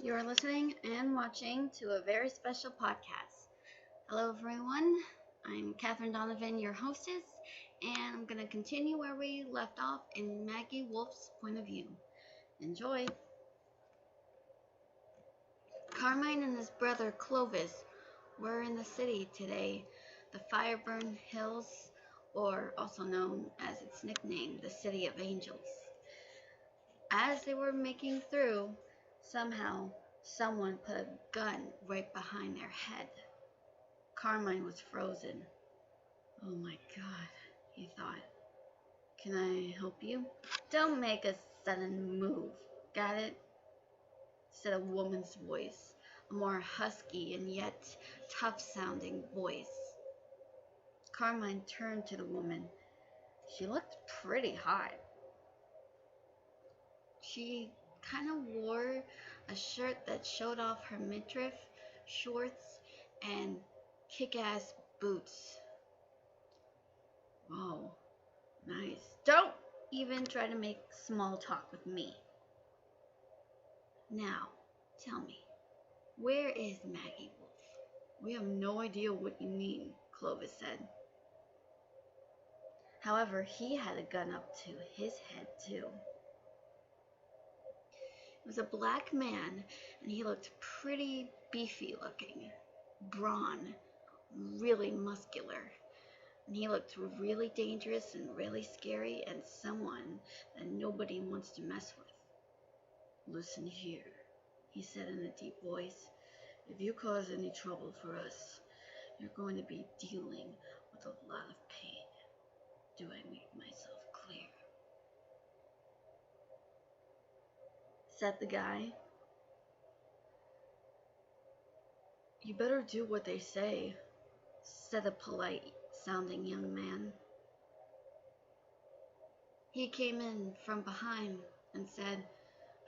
You're listening and watching to a very special podcast. Hello, everyone. I'm Catherine Donovan, your hostess, and I'm going to continue where we left off in Maggie Wolfe's point of view. Enjoy. Carmine and his brother Clovis were in the city today, the Fireburn Hills, or also known as its nickname, the City of Angels. As they were making through, somehow someone put a gun right behind their head. Carmine was frozen. Oh my God, he thought. Can I help you? Don't make a sudden move, got it? Said a woman's voice, a more husky and yet tough-sounding voice. Carmine turned to the woman. She looked pretty hot. She kind of wore a shirt that showed off her midriff, shorts, and kick-ass boots. Whoa, nice. Don't even try to make small talk with me. Now, tell me, where is Maggie Wolfe? We have no idea what you mean, Clovis said. However, he had a gun up to his head, too. It was a black man, and he looked pretty beefy looking, brawn, really muscular. And he looked really dangerous and really scary and someone that nobody wants to mess with. Listen here, he said in a deep voice. If you cause any trouble for us, you're going to be dealing with a lot of pain. Do I make myself clear? Said the guy. You better do what they say, said a polite-sounding young man. He came in from behind and said,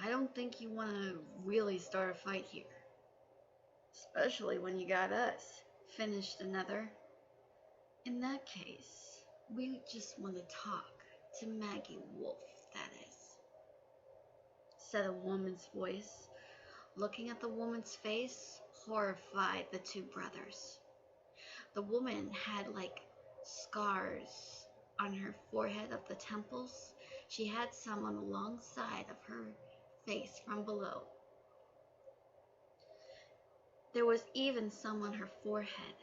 I don't think you want to really start a fight here. Especially when you got us, finished another. In that case, we just want to talk to Maggie Wolfe, that is, said a woman's voice. Looking at the woman's face horrified the two brothers. The woman had like scars on her forehead of the temples. She had some on the long side of her face from below. There was even some on her forehead,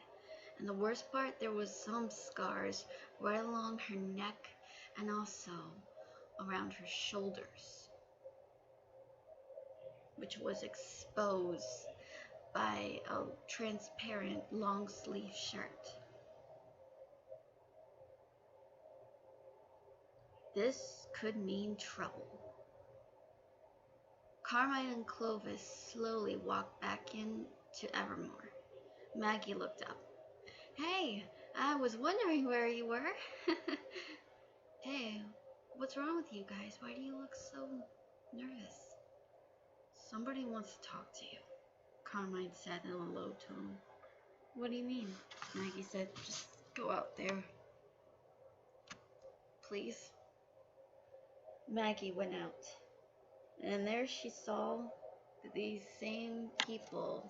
and the worst part, there was some scars right along her neck and also around her shoulders, which was exposed by a transparent long-sleeve shirt. This could mean trouble. Carmine and Clovis slowly walked back into Evermore. Maggie looked up. Hey, I was wondering where you were. Hey, what's wrong with you guys? Why do you look so nervous? Somebody wants to talk to you, Carmine said in a low tone. What do you mean? Maggie said, just go out there. Please. Maggie went out, and there she saw these same people.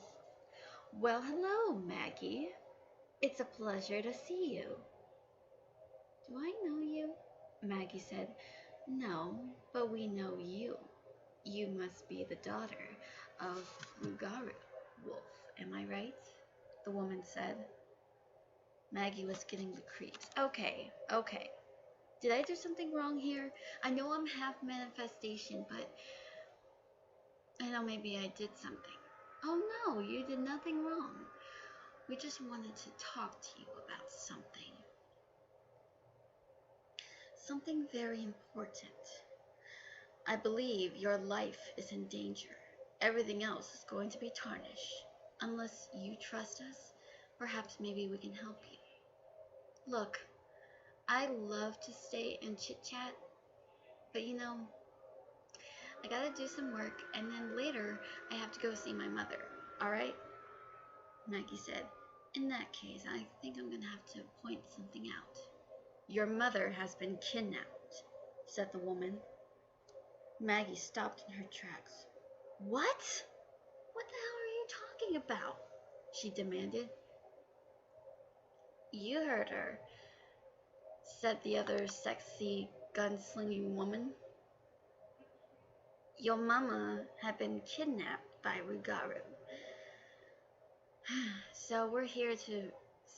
Well, hello, Maggie. It's a pleasure to see you. Do I know you? Maggie said, No, but we know you. You must be the daughter of Rugaru Wolfe, am I right? The woman said. Maggie was getting the creeps. Okay. Did I do something wrong here? I know I'm half manifestation, but I know maybe I did something. Oh no, you did nothing wrong. We just wanted to talk to you about something. Something very important. I believe your life is in danger. Everything else is going to be tarnished. Unless you trust us, perhaps maybe we can help you. Look, I love to stay and chit-chat, but you know, I gotta do some work, and then later I have to go see my mother, alright? Maggie said, in that case, I think I'm gonna have to point something out. Your mother has been kidnapped, said the woman. Maggie stopped in her tracks. What? What the hell are you talking about? She demanded. You heard her, said the other sexy gunslinging woman. Your mama had been kidnapped by Rugaru. So we're here to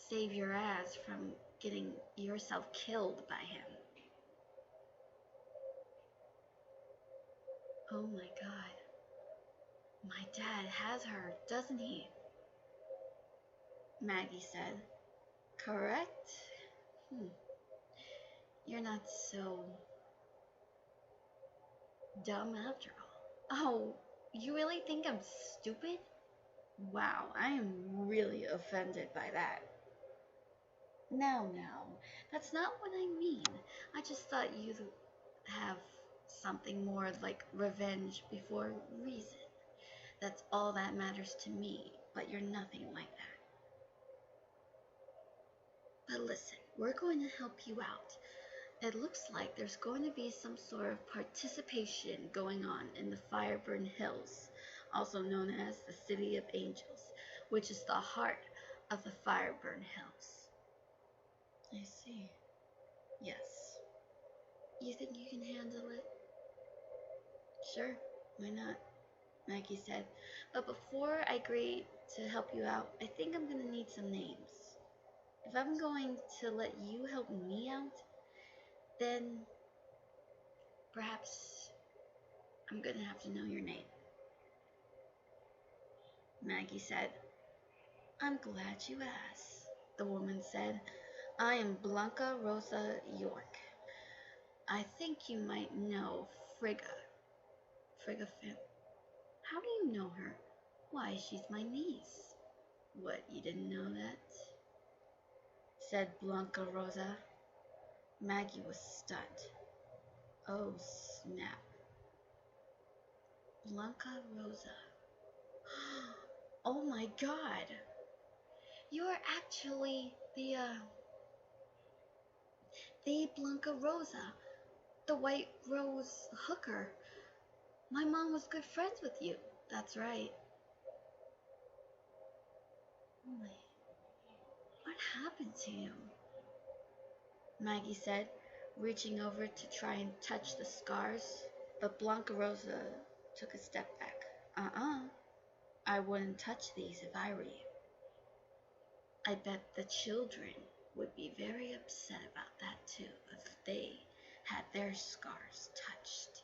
save your ass from getting yourself killed by him. Oh my god. My dad has her, doesn't he? Maggie said. Correct? You're not so dumb after all. Oh, you really think I'm stupid? Wow, I am really offended by that. No, that's not what I mean. I just thought you'd have something more like revenge before reason. That's all that matters to me, but you're nothing like that. But listen, we're going to help you out. It looks like there's going to be some sort of participation going on in the Fireburn Hills, also known as the City of Angels, which is the heart of the Fireburn Hills. I see. Yes. You think you can handle it? Sure, why not? Maggie said. But before I agree to help you out, I think I'm gonna need some names. If I'm going to let you help me out, then perhaps I'm gonna have to know your name. Maggie said. I'm glad you asked, the woman said. I am Blanca Rosa York. I think you might know Frigga. Frigga Finn. How do you know her? Why, she's my niece. What, you didn't know that? Said Blanca Rosa. Maggie was stunned. Oh, snap. Blanca Rosa. Oh my god. You're actually the Blanca Rosa, the White Rose hooker. My mom was good friends with you. That's right. What happened to you? Maggie said, reaching over to try and touch the scars, but Blanca Rosa took a step back. I wouldn't touch these if I were you. I bet the children would be very upset about that too if they had their scars touched.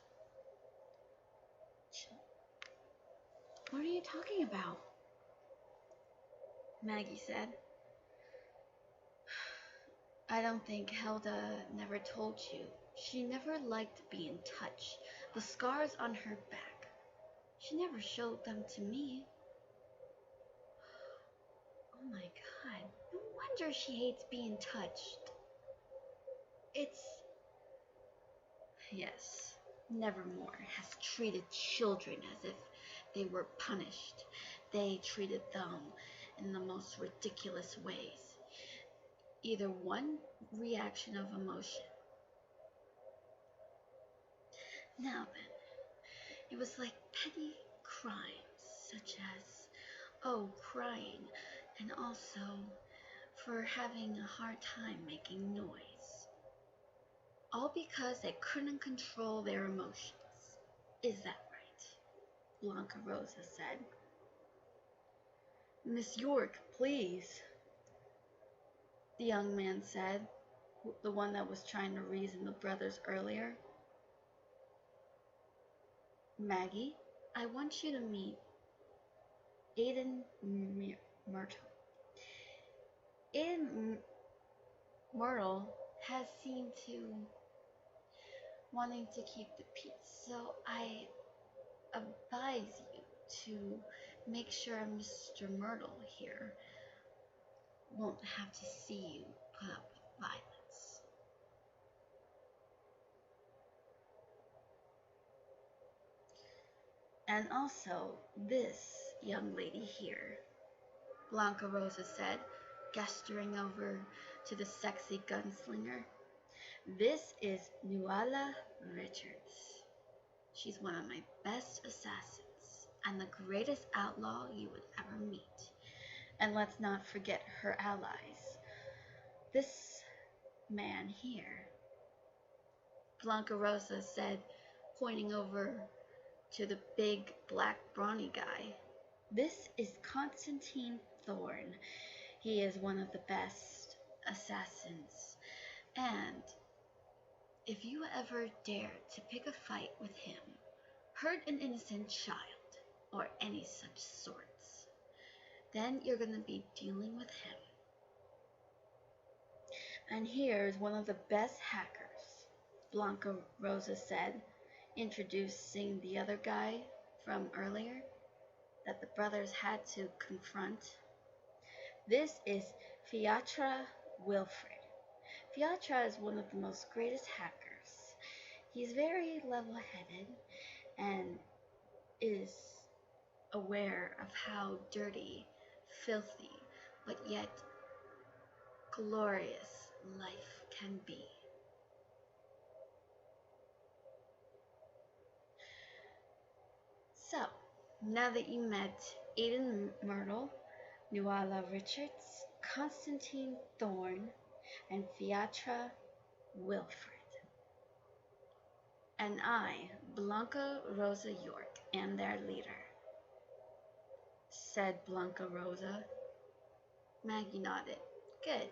What are you talking about? Maggie said. I don't think Helda never told you. She never liked being touched. The scars on her back. She never showed them to me. Oh my god. No wonder she hates being touched. Yes, Nevermore has treated children as if they were punished. They treated them in the most ridiculous ways. Either one reaction of emotion. Now then, it was like petty crimes, such as, crying, and also for having a hard time making noise. All because they couldn't control their emotions. Is that right? Blanca Rosa said. Miss York, please, the young man said, the one that was trying to reason the brothers earlier. Maggie, I want you to meet Aiden Myrtle. Aiden Myrtle has seemed to wanting to keep the peace, so I advise you to make sure Mr. Myrtle here won't have to see you put up with violence. And also, this young lady here, Blanca Rosa said, gesturing over to the sexy gunslinger. This is Nuala Richards. She's one of my best assassins. and the greatest outlaw you would ever meet. And let's not forget her allies. This man here, Blanca Rosa said, pointing over to the big black brawny guy. This is Constantine Thorne. He is one of the best assassins. And if you ever dare to pick a fight with him, hurt an innocent child, or any such sorts, then you're going to be dealing with him. And here's one of the best hackers, Blanca Rosa said, introducing the other guy from earlier that the brothers had to confront. This is Fiatra Wilfred. Fiatra is one of the most greatest hackers. He's very level-headed and is aware of how dirty, filthy, but yet glorious life can be. So, now that you met Aidan Myrtle, Nuala Richards, Constantine Thorne, and Fiatra Wilfred, and I, Blanca Rosa York, am their leader, said Blanca Rosa. Maggie nodded. Good.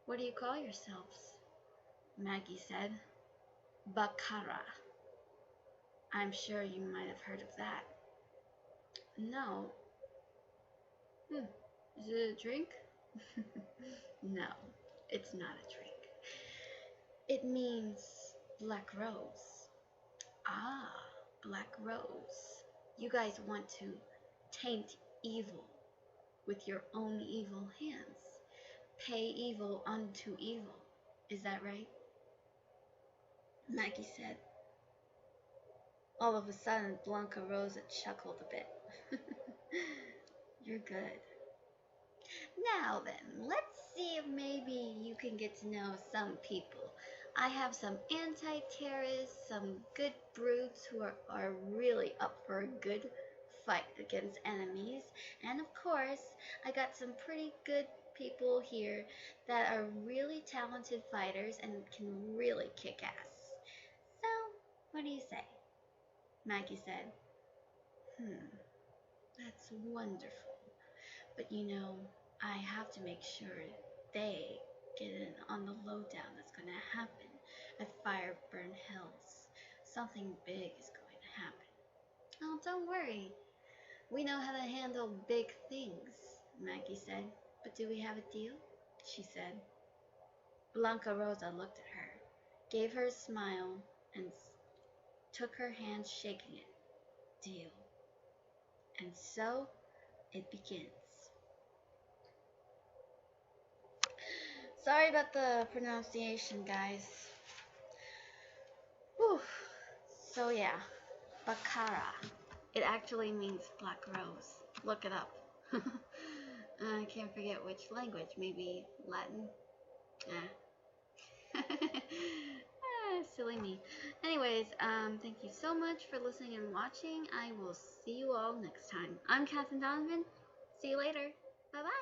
What do you call yourselves? Maggie said. Baccara. I'm sure you might have heard of that. No. Is it a drink? No, it's not a drink. It means black rose. Ah, black rose. You guys want to taint evil with your own evil hands. Pay evil unto evil. Is that right? Maggie said. All of a sudden, Blanca Rosa chuckled a bit. You're good. Now then, let's see if maybe you can get to know some people. I have some anti-terrorists, some good brutes who are really up for a good fight against enemies. And of course, I got some pretty good people here that are really talented fighters and can really kick ass. So, what do you say? Maggie said. That's wonderful. But you know, I have to make sure they get in on the lowdown that's going to happen at Fireburn Hills. Something big is going to happen. Oh, don't worry. We know how to handle big things, Maggie said. But do we have a deal? She said. Blanca Rosa looked at her, gave her a smile, and took her hand, shaking it. Deal. And so it begins. Sorry about the pronunciation, guys. Whew. So yeah, Baccara. It actually means black rose. Look it up. I can't forget which language. Maybe Latin? Silly me. Anyways, thank you so much for listening and watching. I will see you all next time. I'm Catherine Donovan. See you later. Bye-bye.